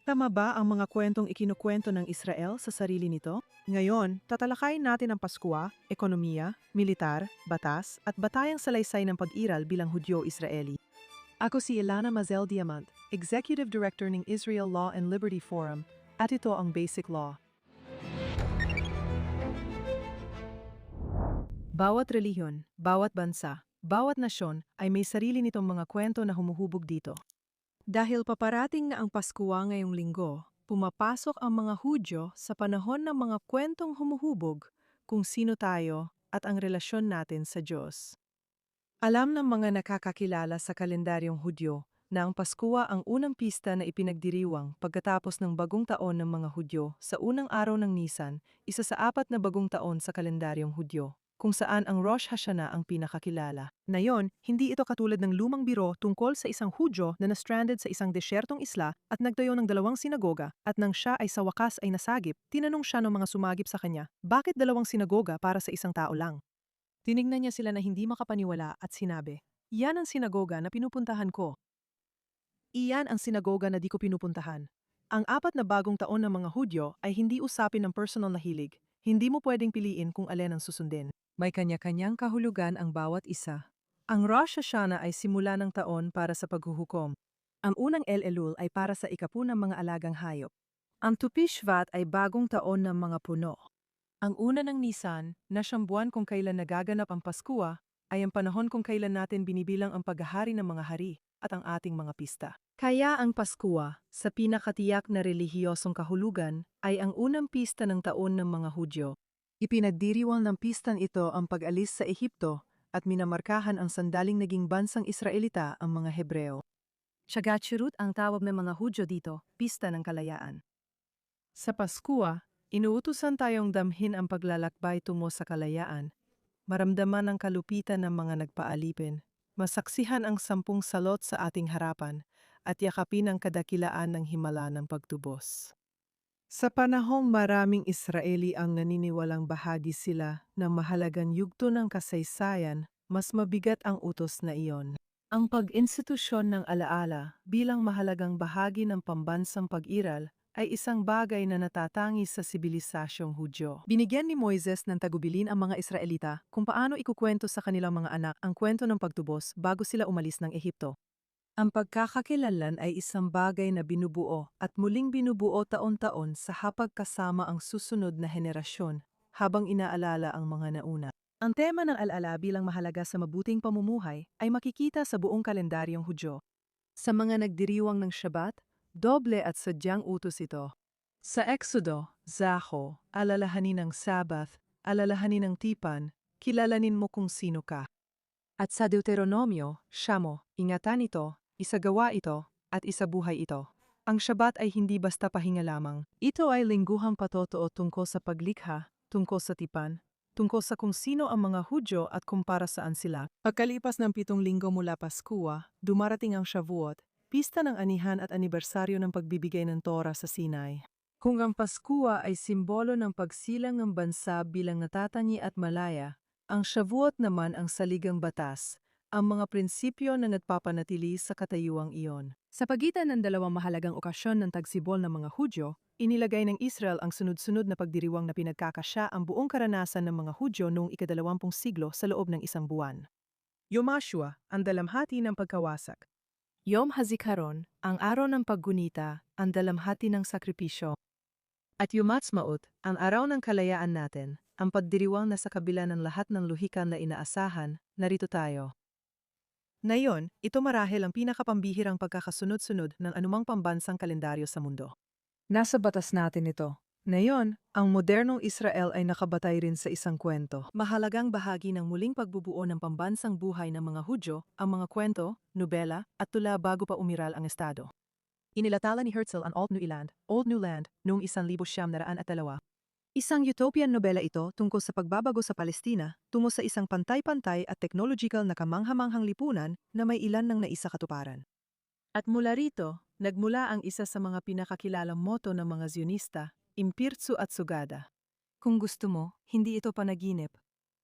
Tama ba ang mga kwentong ikinukwento ng Israel sa sarili nito? Ngayon, tatalakayin natin ang Paskwa, ekonomiya, militar, batas, at batayang salaysay ng pag-iral bilang Hudyo-Israeli. Ako si Ilana Mazel Diamant, Executive Director ng Israel Law and Liberty Forum, at ito ang Basic Law. Bawat relihiyon, bawat bansa, bawat nasyon ay may sarili nitong mga kwento na humuhubog dito. Dahil paparating na ang Paskwa ngayong linggo, pumapasok ang mga Hudyo sa panahon ng mga kwentong humuhubog kung sino tayo at ang relasyon natin sa Diyos. Alam ng mga nakakakilala sa kalendaryong Hudyo na ang Paskwa ang unang pista na ipinagdiriwang pagkatapos ng bagong taon ng mga Hudyo sa unang araw ng Nisan, isa sa 4 na bagong taon sa kalendaryong Hudyo, kung saan ang Rosh Hashanah ang pinakakilala. Ngayon, hindi ito katulad ng lumang biro tungkol sa isang Hudyo na na-stranded sa isang desyertong isla at nagtayo ng 2 sinagoga at nang siya ay sa wakas ay nasagip, tinanong siya ng mga sumagip sa kanya, bakit 2 sinagoga para sa isang tao lang? Tinignan niya sila na hindi makapaniwala at sinabi, "Yan ang sinagoga na pinupuntahan ko. Iyan ang sinagoga na di ko pinupuntahan." Ang 4 na bagong taon ng mga Hudyo ay hindi usapin ng personal na hilig. Hindi mo pwedeng piliin kung alin ang susundin. May kanya-kanyang kahulugan ang bawat isa. Ang Rosh Hashanah ay simula ng taon para sa paghuhukom. Ang unang El-Elul ay para sa ikapu ng mga alagang hayop. Ang Tu B'Shvat ay bagong taon ng mga puno. Ang una ng Nisan, na siyang buwan kung kailan nagaganap ang Paskwa, ay ang panahon kung kailan natin binibilang ang paghahari ng mga hari at ang ating mga pista. Kaya ang Paskwa, sa pinakatiyak na relihiyosong kahulugan, ay ang unang pista ng taon ng mga Hudyo. Ipinagdiriwang ng pistan ito ang pag-alis sa Ehipto at minamarkahan ang sandaling naging bansang Israelita ang mga Hebreo. Shagat-Shirut ang tawag ng mga Hudyo dito, pista ng kalayaan. Sa Paskwa, inuutusan tayong damhin ang paglalakbay tungo sa kalayaan, maramdaman ang kalupitan ng mga nagpaalipin, masaksihan ang 10 salot sa ating harapan, at yakapin ang kadakilaan ng himala ng pagtubos. Sa panahong maraming Israeli ang naniniwalang bahagi sila ng mahalagang yugto ng kasaysayan, mas mabigat ang utos na iyon. Ang pag-institusyon ng alaala bilang mahalagang bahagi ng pambansang pag-iral ay isang bagay na natatangi sa sibilisasyong Hudyo. Binigyan ni Moises ng tagubilin ang mga Israelita kung paano ikukwento sa kanilang mga anak ang kwento ng pagtubos bago sila umalis ng Ehipto. Ang pagkakakilanlan ay isang bagay na binubuo at muling binubuo taon-taon sa hapag kasama ang susunod na henerasyon habang inaalala ang mga nauna. Ang tema ng alaala bilang mahalaga sa mabuting pamumuhay ay makikita sa buong kalendaryong Hudyo. Sa mga nagdiriwang ng Shabbat, doble at sadyang utos ito. Sa Exodo, Zaho, alalahanin ng Sabbath, alalahanin ng Tipan, kilalanin mo kung sino ka. At sa Deuteronomio, Shamo, ingatan ito, isagawa ito, at isabuhay ito. Ang Shabbat ay hindi basta pahinga lamang. Ito ay lingguhang patotoo tungkol sa paglikha, tungkol sa tipan, tungkol sa kung sino ang mga Hudyo at kung para saan sila. Pagkalipas ng 7 linggo mula Paskwa, dumarating ang Shavuot, pista ng anihan at anibersaryo ng pagbibigay ng Torah sa Sinai. Kung ang Paskwa ay simbolo ng pagsilang ng bansa bilang natatangi at malaya, ang Shavuot naman ang saligang batas, ang mga prinsipyo na nagpapanatili sa katayuang iyon. Sa pagitan ng 2 mahalagang okasyon ng tagsibol ng mga Hudyo, inilagay ng Israel ang sunod-sunod na pagdiriwang na pinagkakasya ang buong karanasan ng mga Hudyo noong ika-20 siglo sa loob ng 1 buwan. Yom HaShoah, ang dalamhati ng pagkawasak. Yom HaZikaron, ang araw ng paggunita, ang dalamhati ng sakripisyo. At Yom Ha'atzmaut, ang araw ng kalayaan natin, ang pagdiriwang na sa kabila ng lahat ng luhikan na inaasahan, narito tayo. Ngayon, ito marahil ang pinakapambihirang pagkakasunod-sunod ng anumang pambansang kalendaryo sa mundo. Nasa batas natin ito. Ngayon, ang modernong Israel ay nakabatay rin sa isang kwento. Mahalagang bahagi ng muling pagbubuo ng pambansang buhay ng mga Hudyo, ang mga kwento, nobela, at tula bago pa umiral ang estado. Inilatala ni Herzl ang Old New Land, noong 1902. Isang utopian nobela ito tungkol sa pagbabago sa Palestina tungo sa isang pantay-pantay at technological na kamanghamanghang lipunan na may ilan ng naisakatuparan. At mula rito, nagmula ang isa sa mga pinakakilalang moto ng mga Zionista, Impirtsu at Sugada. Kung gusto mo, hindi ito panaginip.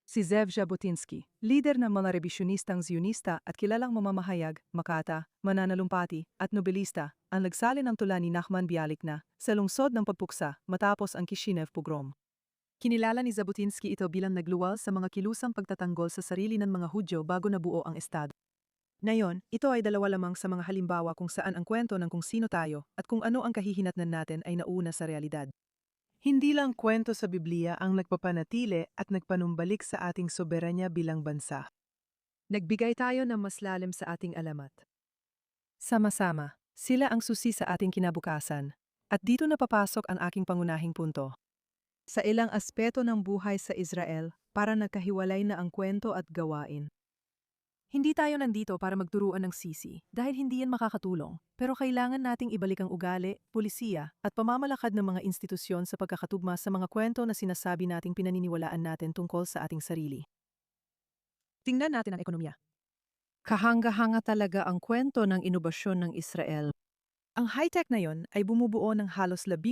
Si Zev Jabotinsky, lider ng mga revisionistang Zionista at kilalang mamamahayag, makata, mananalumpati at nobelista, ang nagsalin ng tula ni Nachman Bialik sa lungsod ng pagpuksa matapos ang Kishinev pogrom. Kinilala ni Jabotinsky ito bilang nagluwal sa mga kilusang pagtatanggol sa sarili ng mga Hudyo bago nabuo ang Estado. Ngayon, ito ay dalawa lamang sa mga halimbawa kung saan ang kwento ng kung sino tayo at kung ano ang kahihinatnan natin ay nauna sa realidad. Hindi lang kwento sa Biblia ang nagpapanatili at nagpanumbalik sa ating soberanya bilang bansa. Nagbigay tayo ng mas lalim sa ating alamat. Sama-sama, sila ang susi sa ating kinabukasan. At dito na papasok ang aking pangunahing punto. Sa ilang aspeto ng buhay sa Israel, para nagkahiwalay na ang kwento at gawain. Hindi tayo nandito para magturuan ng sisi dahil hindi yan makakatulong, pero kailangan nating ibalik ang ugali, pulisiya, at pamamalakad ng mga institusyon sa pagkakatugma sa mga kwento na sinasabi nating pinaniniwalaan natin tungkol sa ating sarili. Tingnan natin ang ekonomiya. Kahanga-hanga talaga ang kwento ng inobasyon ng Israel. Ang high-tech na yon ay bumubuo ng halos 18%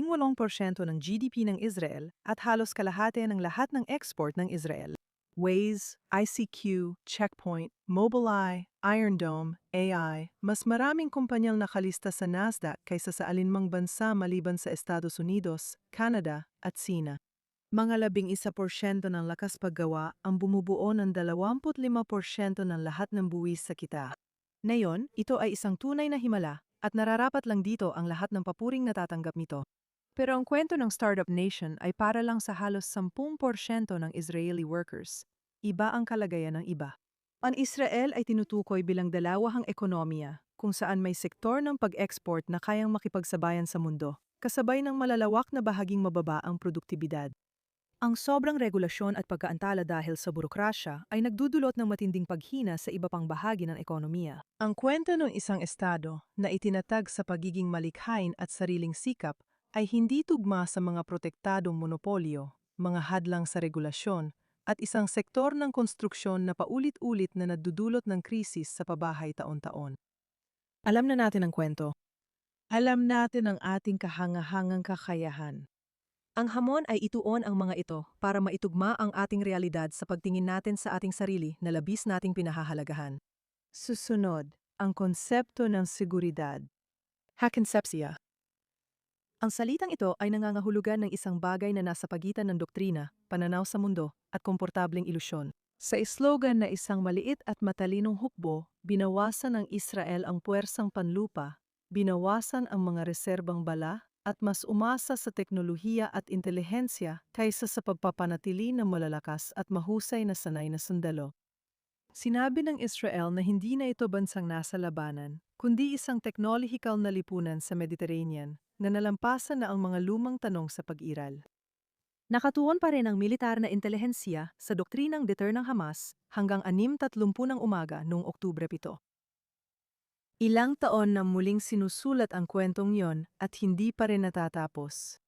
ng GDP ng Israel at halos kalahati ng lahat ng export ng Israel. Waze, ICQ, Checkpoint, Mobileye, Iron Dome, AI, mas maraming kumpanyang nakalista sa Nasdaq kaysa sa alinmang bansa maliban sa Estados Unidos, Canada, at Sina. Mga 11% ng lakas paggawa ang bumubuo ng 25% ng lahat ng buwis sa kita. Ngayon, ito ay isang tunay na himala at nararapat lang dito ang lahat ng papuring natatanggap nito. Pero ang kwento ng Startup Nation ay para lang sa halos 10% ng Israeli workers. Iba ang kalagayan ng iba. Ang Israel ay tinutukoy bilang dalawahang ekonomiya, kung saan may sektor ng pag-export na kayang makipagsabayan sa mundo, kasabay ng malalawak na bahaging mababa ang produktibidad. Ang sobrang regulasyon at pagkaantala dahil sa burokrasya ay nagdudulot ng matinding paghina sa iba pang bahagi ng ekonomiya. Ang kwento ng isang estado na itinatag sa pagiging malikhain at sariling sikap ay hindi tugma sa mga protektadong monopolyo, mga hadlang sa regulasyon, at isang sektor ng konstruksyon na paulit-ulit na nadudulot ng krisis sa pabahay taon-taon. Alam na natin ang kwento. Alam natin ang ating kahangahangang kakayahan. Ang hamon ay ituon ang mga ito para maitugma ang ating realidad sa pagtingin natin sa ating sarili na labis nating pinahahalagahan. Susunod, ang konsepto ng seguridad. Hakonsepsiya. Ang salitang ito ay nangangahulugan ng isang bagay na nasa pagitan ng doktrina, pananaw sa mundo, at komportableng ilusyon. Sa slogan na isang maliit at matalinong hukbo, binawasan ng Israel ang puwersang panlupa, binawasan ang mga reserbang bala, at mas umasa sa teknolohiya at intelihensya kaysa sa pagpapanatili ng malalakas at mahusay na sanay na sundalo. Sinabi ng Israel na hindi na ito bansang nasa labanan, kundi isang teknolohikal na lipunan sa Mediterranean na nalampasan na ang mga lumang tanong sa pag-iral. Nakatuon pa rin ang militar na intelihensya sa doktrinang deter ng Hamas hanggang 6:30 ng umaga noong Oktubre 7. Ilang taon na muling sinusulat ang kwentong yon at hindi pa rin natatapos.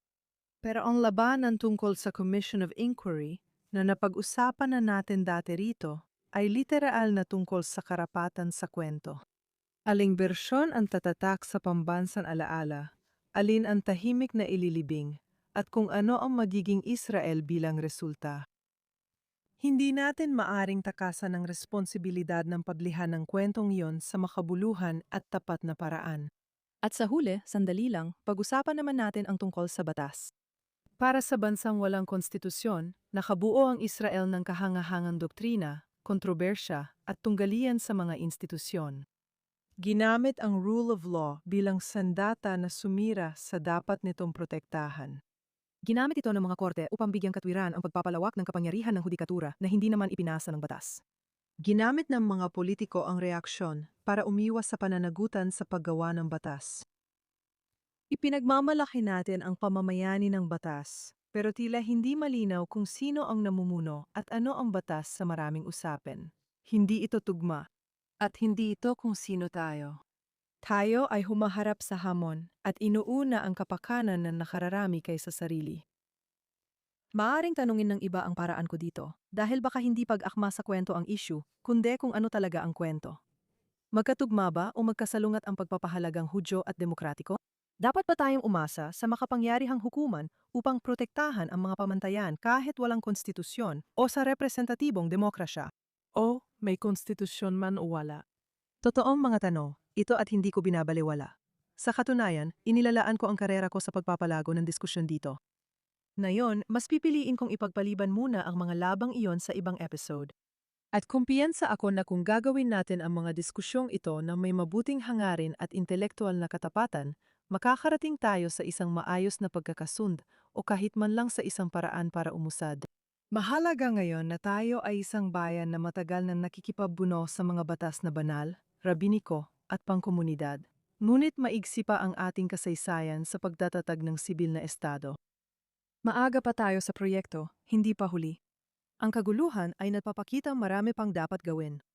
Pero ang labanan tungkol sa Commission of Inquiry na napag-usapan na natin dati rito ay literal na tungkol sa karapatan sa kwento. Aling bersyon ang tatatak sa pambansang alaala, alin ang tahimik na ililibing, at kung ano ang magiging Israel bilang resulta. Hindi natin maaring takasan ng responsibilidad ng paglihan ng kwentong iyon sa makabuluhan at tapat na paraan. At sa huli, sandali lang, pag-usapan naman natin ang tungkol sa batas. Para sa bansang walang konstitusyon, nakabuo ang Israel ng kahangahangang doktrina, kontrobersya, at tunggalian sa mga institusyon. Ginamit ang rule of law bilang sandata na sumira sa dapat nitong protektahan. Ginamit ito ng mga korte upang bigyang katwiran ang pagpapalawak ng kapangyarihan ng hudikatura na hindi naman ipinasa ng batas. Ginamit ng mga politiko ang reaksyon para umiwas sa pananagutan sa paggawa ng batas. Ipinagmamalaki natin ang pamamayani ng batas, pero tila hindi malinaw kung sino ang namumuno at ano ang batas sa maraming usapin. Hindi ito tugma, at hindi ito kung sino tayo. Tayo ay humaharap sa hamon at inuuna ang kapakanan na nakararami kaysa sarili. Maaring tanungin ng iba ang paraan ko dito, dahil baka hindi pag-akma sa kwento ang issue, kundi kung ano talaga ang kwento. Magkatugma ba o magkasalungat ang pagpapahalagang Hudyo at demokratiko? Dapat ba tayong umasa sa makapangyarihang hukuman upang protektahan ang mga pamantayan kahit walang konstitusyon o sa representatibong demokrasya? O may konstitusyon man o wala? Totoong mga tanong, ito at hindi ko binabaliwala. Sa katunayan, inilalaan ko ang karera ko sa pagpapalago ng diskusyon dito. Ngayon, mas pipiliin kong ipagpaliban muna ang mga labang iyon sa ibang episode. At kumpiyansa ako na kung gagawin natin ang mga diskusyong ito na may mabuting hangarin at intelektual na katapatan, makakarating tayo sa isang maayos na pagkakasund o kahit man lang sa isang paraan para umusad. Mahalaga ngayon na tayo ay isang bayan na matagal na nakikipabuno sa mga batas na banal, rabiniko at pangkomunidad. Ngunit maigsi pa ang ating kasaysayan sa pagtatatag ng sibil na estado. Maaga pa tayo sa proyekto, hindi pa huli. Ang kaguluhan ay nagpapakita marami pang dapat gawin.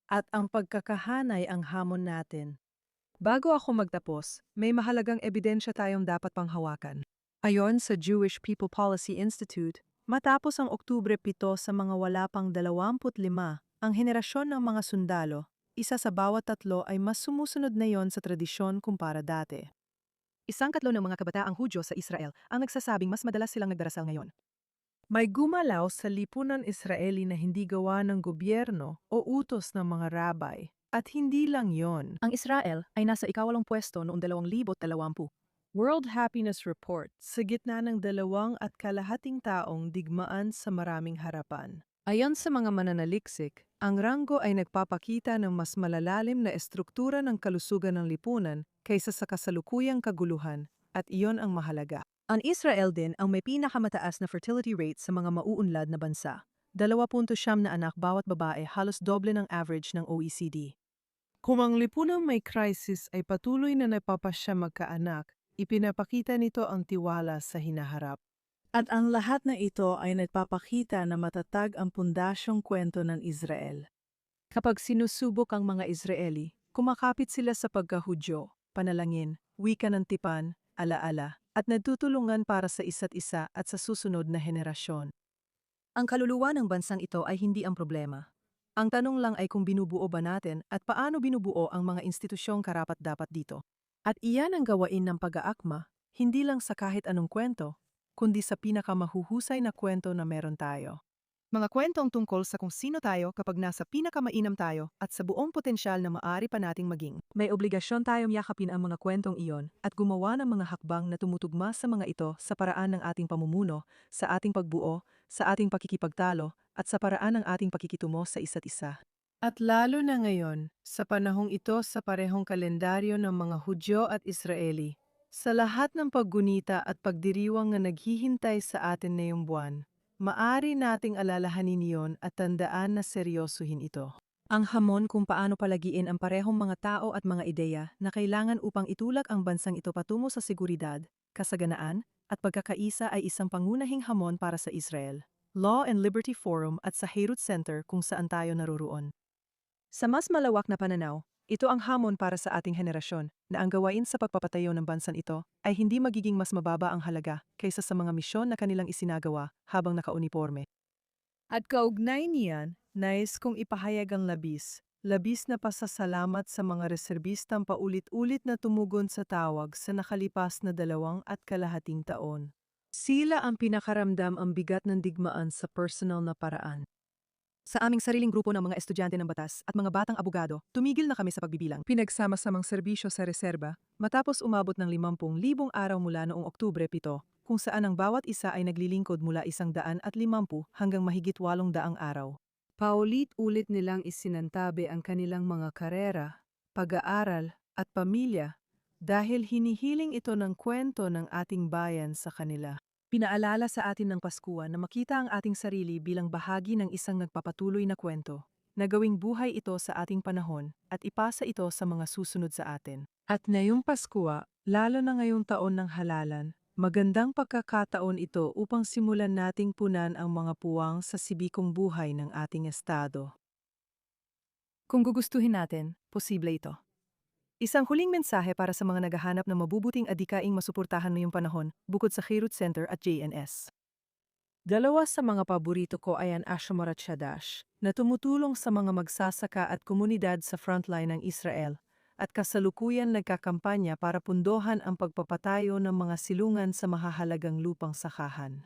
At ang pagkakahanay ang hamon natin. Bago ako magtapos, may mahalagang ebidensya tayong dapat panghawakan. Ayon sa Jewish People Policy Institute, matapos ang Oktubre 7 sa mga wala pang 25, ang henerasyon ng mga sundalo, isa sa bawat 3 ay mas sumusunod na yon sa tradisyon kumpara dati. 1/3 ng mga kabataang Hudyo sa Israel ang nagsasabing mas madalas silang nagdarasal ngayon. May gumalaw sa lipunan Israeli na hindi gawa ng gobyerno o utos ng mga rabay. At hindi lang yon. Ang Israel ay nasa ikawalong pwesto noong 2020. World Happiness Report sa gitna ng 2.5 taong digmaan sa maraming harapan. Ayon sa mga mananaliksik, ang ranggo ay nagpapakita ng mas malalalim na estruktura ng kalusugan ng lipunan kaysa sa kasalukuyang kaguluhan, at iyon ang mahalaga. Ang Israel din ang may pinakamataas na fertility rate sa mga mauunlad na bansa. 2.7 na anak bawat babae, halos doble ng average ng OECD. Kung ang lipunang may crisis ay patuloy na nagpapasya magkaanak, ipinapakita nito ang tiwala sa hinaharap. At ang lahat na ito ay nagpapakita na matatag ang pundasyong kwento ng Israel. Kapag sinusubok ang mga Israeli, kumakapit sila sa pagkahudyo, panalangin, wika ng tipan, alaala, at nagtutulungan para sa isa't isa at sa susunod na henerasyon. Ang kaluluwa ng bansang ito ay hindi ang problema. Ang tanong lang ay kung binubuo ba natin at paano binubuo ang mga institusyong karapat-dapat dito. At iyan ang gawain ng pag-aakma, hindi lang sa kahit anong kwento, kundi sa pinakamahuhusay na kwento na meron tayo. Mga kwentong tungkol sa kung sino tayo kapag nasa pinakamainam tayo at sa buong potensyal na maaari pa nating maging. May obligasyon tayong yakapin ang mga kwentong iyon at gumawa ng mga hakbang na tumutugma sa mga ito sa paraan ng ating pamumuno, sa ating pagbuo, sa ating pakikipagtalo, at sa paraan ng ating pakikitungo sa isa't isa. At lalo na ngayon, sa panahong ito sa parehong kalendaryo ng mga Hudyo at Israeli, sa lahat ng paggunita at pagdiriwang na naghihintay sa atin ngayong buwan, maari nating alalahanin iyon at tandaan na seryosohin ito. Ang hamon kung paano palagiin ang parehong mga tao at mga ideya na kailangan upang itulak ang bansang ito patungo sa seguridad, kasaganaan, at pagkakaisa ay isang pangunahing hamon para sa Israel, Law and Liberty Forum at sa Heirut Center kung saan tayo naroroon. Sa mas malawak na pananaw, ito ang hamon para sa ating henerasyon na ang gawain sa pagpapatayo ng bansang ito ay hindi magiging mas mababa ang halaga kaysa sa mga misyon na kanilang isinagawa habang nakauniporme. At kaugnay niyan, nais kong ipahayag ang labis na pasasalamat sa mga reserbistang paulit-ulit na tumugon sa tawag sa nakalipas na 2.5 taon. Sila ang pinakaramdam ang bigat ng digmaan sa personal na paraan. Sa aming sariling grupo ng mga estudyante ng batas at mga batang abogado, tumigil na kami sa pagbibilang. Pinagsama-samang serbisyo sa reserba, matapos umabot ng 50,000 araw mula noong Oktubre 7, kung saan ang bawat isa ay naglilingkod mula 150 hanggang mahigit 800 araw. Paulit-ulit nilang isinantabi ang kanilang mga karera, pag-aaral at pamilya dahil hinihiling ito ng kwento ng ating bayan sa kanila. Pinaalala sa atin ng Paskuhan na makita ang ating sarili bilang bahagi ng isang nagpapatuloy na kwento, na gawing buhay ito sa ating panahon at ipasa ito sa mga susunod sa atin. At ngayong Paskwa, lalo na ngayong taon ng halalan, magandang pagkakataon ito upang simulan nating punan ang mga puwang sa sibikong buhay ng ating estado. Kung gugustuhin natin, posible ito. Isang huling mensahe para sa mga naghahanap ng mabubuting adikaing masuportahan ngayong panahon bukod sa Heirut Center at JNS. Dalawa sa mga paborito ko ay ang Ashomorat Shadash, na tumutulong sa mga magsasaka at komunidad sa frontline ng Israel, at kasalukuyan nagkakampanya para pundohan ang pagpapatayo ng mga silungan sa mahahalagang lupang sakahan.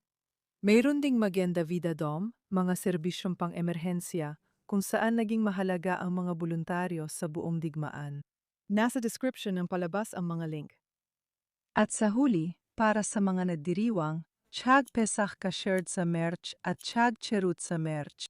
Mayroon ding Magenda Vida Dom, mga serbisyong pang-emerhensya, kung saan naging mahalaga ang mga voluntaryo sa buong digmaan. Nasa description ng palabas ang mga link. At sa huli, para sa mga nadiriwang, Chag Pesach Kasher sa merch at Chag Cherut sa merch.